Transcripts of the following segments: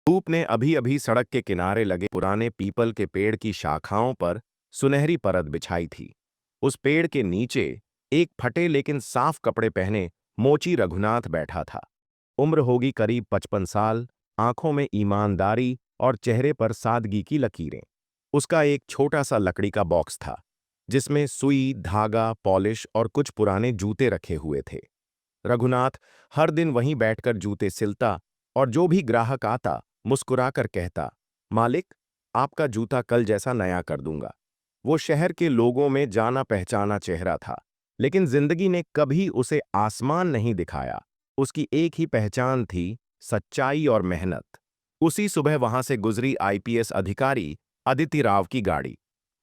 धूप ने अभी अभी सड़क के किनारे लगे पुराने पीपल के पेड़ की शाखाओं पर सुनहरी परत बिछाई थी। उस पेड़ के नीचे एक फटे लेकिन साफ कपड़े पहने मोची रघुनाथ बैठा था। उम्र होगी करीब 55 साल, आंखों में ईमानदारी और चेहरे पर सादगी की लकीरें। उसका एक छोटा सा लकड़ी का बॉक्स था, जिसमें सुई, धागा, पॉलिश और कुछ पुराने जूते रखे हुए थे। रघुनाथ हर दिन वहीं बैठकर जूते सिलता और जो भी ग्राहक आता मुस्कुराकर कहता, मालिक, आपका जूता कल जैसा नया कर दूंगा। वो शहर के लोगों में जाना पहचाना चेहरा था, लेकिन जिंदगी ने कभी उसे आसमान नहीं दिखाया। उसकी एक ही पहचान थी, सच्चाई और मेहनत। उसी सुबह वहां से गुजरी आईपीएस अधिकारी अदिति राव की गाड़ी।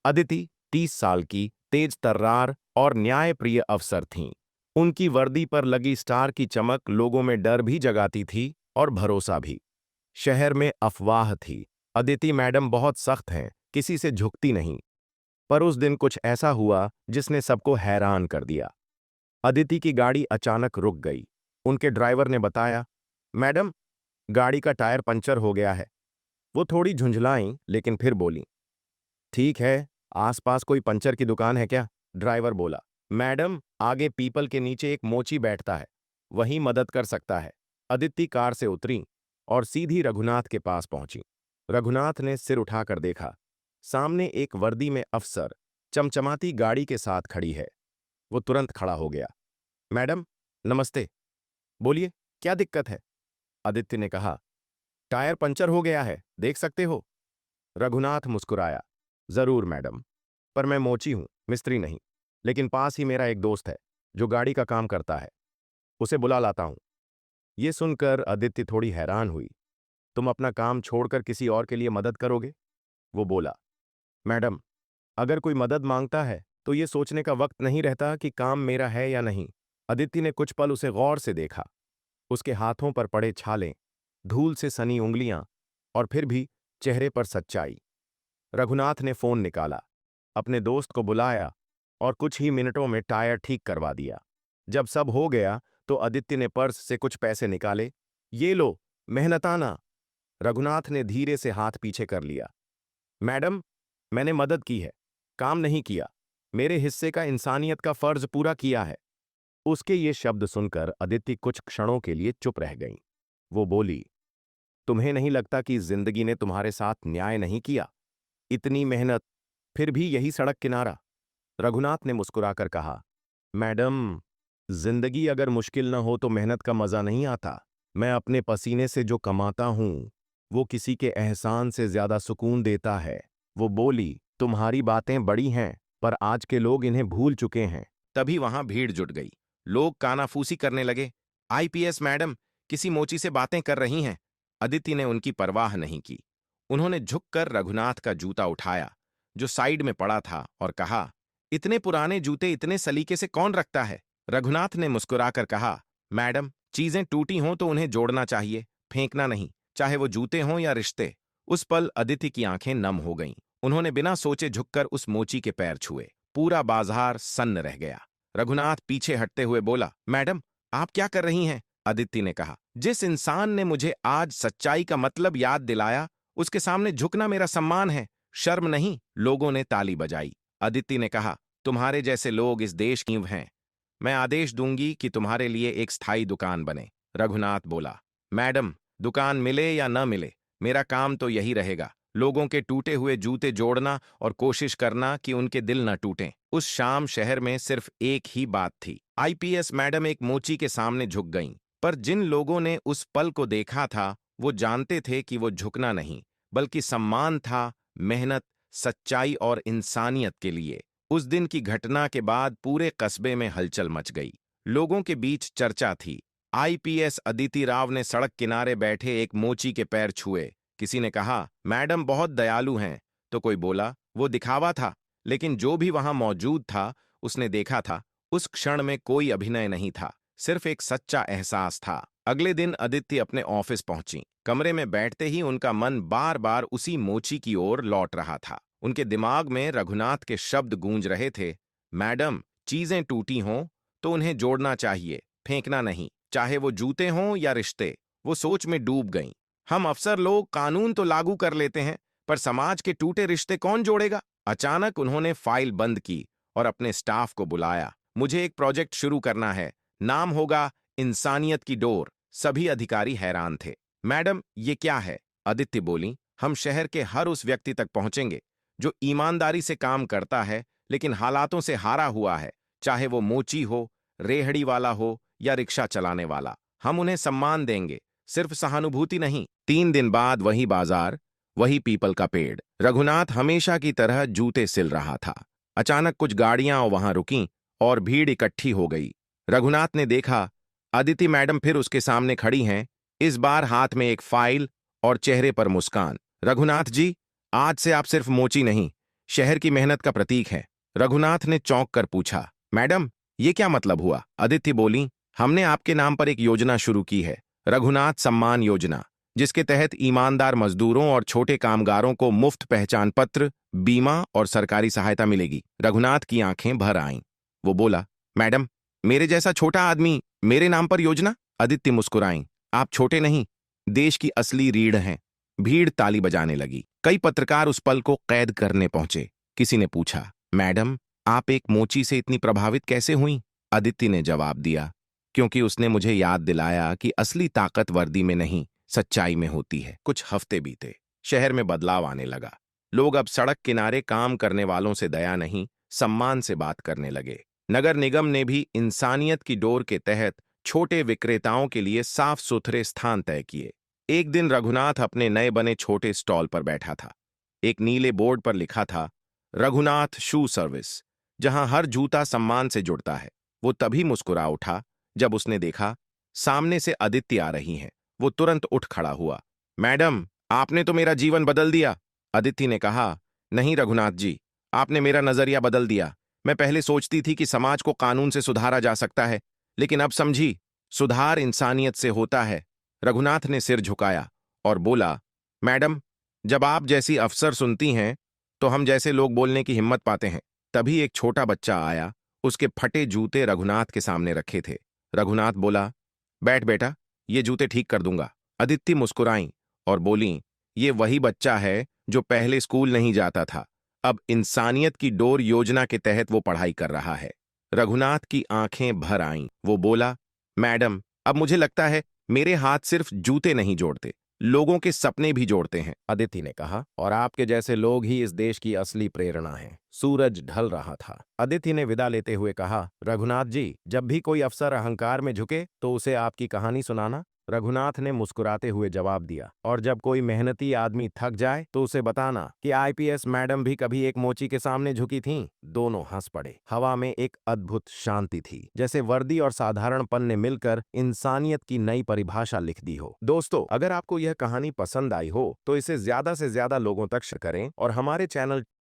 अदिति 30 साल की, तेज तर्रार और न्यायप्रिय अफसर थीं। उनकी वर्दी पर लगी स्टार की चमक लोगों में डर भी जगाती थी और भरोसा भी। शहर में अफवाह थी, अदिति मैडम बहुत सख्त हैं, किसी से झुकती नहीं। पर उस दिन कुछ ऐसा हुआ जिसने सबको हैरान कर दिया। अदिति की गाड़ी अचानक रुक गई। उनके ड्राइवर ने बताया, मैडम, गाड़ी का टायर पंचर हो गया है। वो थोड़ी झुंझलाईं, लेकिन फिर बोली, ठीक है, आसपास कोई पंचर की दुकान है क्या? ड्राइवर बोला, मैडम, आगे पीपल के नीचे एक मोची बैठता है, वही मदद कर सकता है। अदिति कार से उतरी और सीधी रघुनाथ के पास पहुंची। रघुनाथ ने सिर उठाकर देखा। सामने एक वर्दी में अफसर चमचमाती गाड़ी के साथ खड़ी है। वो तुरंत खड़ा हो गया। मैडम, नमस्ते। बोलिए, क्या दिक्कत है? आदित्य ने कहा, टायर पंचर हो गया है, देख सकते हो? रघुनाथ मुस्कुराया, जरूर मैडम, पर मैं मोची हूं, मिस्त्री नहीं। लेकिन पास ही मेरा एक दोस्त है जो गाड़ी का काम करता है, उसे बुला लाता हूं। ये सुनकर आदित्य थोड़ी हैरान हुई। तुम अपना काम छोड़कर किसी और के लिए मदद करोगे? वो बोला, मैडम, अगर कोई मदद मांगता है तो ये सोचने का वक्त नहीं रहता कि काम मेरा है या नहीं। अदिति ने कुछ पल उसे गौर से देखा। उसके हाथों पर पड़े छाले, धूल से सनी उंगलियां, और फिर भी चेहरे पर सच्चाई। रघुनाथ ने फोन निकाला, अपने दोस्त को बुलाया और कुछ ही मिनटों में टायर ठीक करवा दिया। जब सब हो गया तो आदित्य ने पर्स से कुछ पैसे निकाले। ये लो, मेहनताना। रघुनाथ ने धीरे से हाथ पीछे कर लिया। मैडम, मैंने मदद की है, काम नहीं किया। मेरे हिस्से का इंसानियत का फर्ज पूरा किया है। उसके ये शब्द सुनकर अदिति कुछ क्षणों के लिए चुप रह गईं। वो बोली, तुम्हें नहीं लगता कि जिंदगी ने तुम्हारे साथ न्याय नहीं किया? इतनी मेहनत, फिर भी यही सड़क किनारा। रघुनाथ ने मुस्कुराकर कहा, मैडम, जिंदगी अगर मुश्किल न हो तो मेहनत का मजा नहीं आता। मैं अपने पसीने से जो कमाता हूं वो किसी के एहसान से ज्यादा सुकून देता है। वो बोली, तुम्हारी बातें बड़ी हैं, पर आज के लोग इन्हें भूल चुके हैं। तभी वहां भीड़ जुट गई। लोग कानाफूसी करने लगे, आईपीएस मैडम किसी मोची से बातें कर रही हैं। अदिति ने उनकी परवाह नहीं की। उन्होंने झुककर रघुनाथ का जूता उठाया जो साइड में पड़ा था और कहा, इतने पुराने जूते इतने सलीके से कौन रखता है? रघुनाथ ने मुस्कुराकर कहा, मैडम, चीजें टूटी हों तो उन्हें जोड़ना चाहिए, फेंकना नहीं, चाहे वो जूते हों या रिश्ते। उस पल अदिति की आंखें नम हो गईं। उन्होंने बिना सोचे झुककर उस मोची के पैर छुए। पूरा बाजार सन्न रह गया। रघुनाथ पीछे हटते हुए बोला, मैडम, आप क्या कर रही हैं? अदिति ने कहा, जिस इंसान ने मुझे आज सच्चाई का मतलब याद दिलाया, उसके सामने झुकना मेरा सम्मान है, शर्म नहीं। लोगों ने ताली बजाई। अदिति ने कहा, तुम्हारे जैसे लोग इस देश की हैं। मैं आदेश दूंगी कि तुम्हारे लिए एक स्थायी दुकान बने। रघुनाथ बोला, मैडम, दुकान मिले या न मिले, मेरा काम तो यही रहेगा, लोगों के टूटे हुए जूते जोड़ना और कोशिश करना कि उनके दिल न टूटें। उस शाम शहर में सिर्फ एक ही बात थी। आईपीएस मैडम एक मोची के सामने झुक गईं, पर जिन लोगों ने उस पल को देखा था वो जानते थे कि वो झुकना नहीं, बल्कि सम्मान था, मेहनत, सच्चाई और इंसानियत के लिए। उस दिन की घटना के बाद पूरे कस्बे में हलचल मच गई। लोगों के बीच चर्चा थी, आईपीएस अदिति राव ने सड़क किनारे बैठे एक मोची के पैर छुए। किसी ने कहा, मैडम बहुत दयालु हैं, तो कोई बोला, वो दिखावा था। लेकिन जो भी वहां मौजूद था उसने देखा था, उस क्षण में कोई अभिनय नहीं था, सिर्फ एक सच्चा एहसास था। अगले दिन अदिति अपने ऑफिस पहुंची। कमरे में बैठते ही उनका मन बार बार उसी मोची की ओर लौट रहा था। उनके दिमाग में रघुनाथ के शब्द गूंज रहे थे, मैडम, चीजें टूटी हों तो उन्हें जोड़ना चाहिए, फेंकना नहीं, चाहे वो जूते हों या रिश्ते। वो सोच में डूब गईं। हम अफसर लोग कानून तो लागू कर लेते हैं, पर समाज के टूटे रिश्ते कौन जोड़ेगा? अचानक उन्होंने फाइल बंद की और अपने स्टाफ को बुलाया। मुझे एक प्रोजेक्ट शुरू करना है, नाम होगा इंसानियत की डोर। सभी अधिकारी हैरान थे। मैडम, ये क्या है? अदिति बोली, हम शहर के हर उस व्यक्ति तक पहुंचेंगे जो ईमानदारी से काम करता है लेकिन हालातों से हारा हुआ है, चाहे वो मोची हो, रेहड़ी वाला हो या रिक्शा चलाने वाला। हम उन्हें सम्मान देंगे, सिर्फ सहानुभूति नहीं। 3 दिन बाद वही बाजार, वही पीपल का पेड़। रघुनाथ हमेशा की तरह जूते सिल रहा था। अचानक कुछ गाड़ियां वहां रुकीं और भीड़ इकट्ठी हो गई। रघुनाथ ने देखा, अदिति मैडम फिर उसके सामने खड़ी हैं, इस बार हाथ में एक फाइल और चेहरे पर मुस्कान। रघुनाथ जी, आज से आप सिर्फ मोची नहीं, शहर की मेहनत का प्रतीक हैं। रघुनाथ ने चौंक कर पूछा, मैडम, ये क्या मतलब हुआ? अदिति बोली, हमने आपके नाम पर एक योजना शुरू की है, रघुनाथ सम्मान योजना, जिसके तहत ईमानदार मजदूरों और छोटे कामगारों को मुफ्त पहचान पत्र, बीमा और सरकारी सहायता मिलेगी। रघुनाथ की आंखें भर आईं। वो बोला, मैडम, मेरे जैसा छोटा आदमी, मेरे नाम पर योजना? अदिति मुस्कुराईं, आप छोटे नहीं, देश की असली रीढ़ हैं। भीड़ ताली बजाने लगी। कई पत्रकार उस पल को कैद करने पहुंचे। किसी ने पूछा, मैडम, आप एक मोची से इतनी प्रभावित कैसे हुई? अदिति ने जवाब दिया, क्योंकि उसने मुझे याद दिलाया कि असली ताकत वर्दी में नहीं, सच्चाई में होती है। कुछ हफ्ते बीते, शहर में बदलाव आने लगा। लोग अब सड़क किनारे काम करने वालों से दया नहीं, सम्मान से बात करने लगे। नगर निगम ने भी इंसानियत की डोर के तहत छोटे विक्रेताओं के लिए साफ सुथरे स्थान तय किए। एक दिन रघुनाथ अपने नए बने छोटे स्टॉल पर बैठा था। एक नीले बोर्ड पर लिखा था, रघुनाथ शू सर्विस, जहां हर जूता सम्मान से जुड़ता है। वो तभी मुस्कुरा उठा जब उसने देखा सामने से अदिति आ रही हैं। वो तुरंत उठ खड़ा हुआ। मैडम, आपने तो मेरा जीवन बदल दिया। अदिति ने कहा, नहीं रघुनाथ जी, आपने मेरा नजरिया बदल दिया। मैं पहले सोचती थी कि समाज को कानून से सुधारा जा सकता है, लेकिन अब समझी, सुधार इंसानियत से होता है। रघुनाथ ने सिर झुकाया और बोला, मैडम, जब आप जैसी अफसर सुनती हैं तो हम जैसे लोग बोलने की हिम्मत पाते हैं। तभी एक छोटा बच्चा आया। उसके फटे जूते रघुनाथ के सामने रखे थे। रघुनाथ बोला, बैठ बेटा, ये जूते ठीक कर दूंगा। अदिति मुस्कुराई और बोली, ये वही बच्चा है जो पहले स्कूल नहीं जाता था, अब इंसानियत की डोर योजना के तहत वो पढ़ाई कर रहा है। रघुनाथ की आंखें भर आईं। वो बोला, मैडम, अब मुझे लगता है मेरे हाथ सिर्फ जूते नहीं जोड़ते, लोगों के सपने भी जोड़ते हैं। अदिति ने कहा, और आपके जैसे लोग ही इस देश की असली प्रेरणा हैं। सूरज ढल रहा था। अदिति ने विदा लेते हुए कहा, रघुनाथ जी, जब भी कोई अफसर अहंकार में झुके तो उसे आपकी कहानी सुनाना। रघुनाथ ने मुस्कुराते हुए जवाब दिया, और जब कोई मेहनती आदमी थक जाए तो उसे बताना कि आईपीएस मैडम भी कभी एक मोची के सामने झुकी थीं। दोनों हंस पड़े। हवा में एक अद्भुत शांति थी, जैसे वर्दी और साधारणपन ने मिलकर इंसानियत की नई परिभाषा लिख दी हो। दोस्तों, अगर आपको यह कहानी पसंद आई हो तो इसे ज्यादा से ज्यादा लोगों तक शेयर करें और हमारे चैनल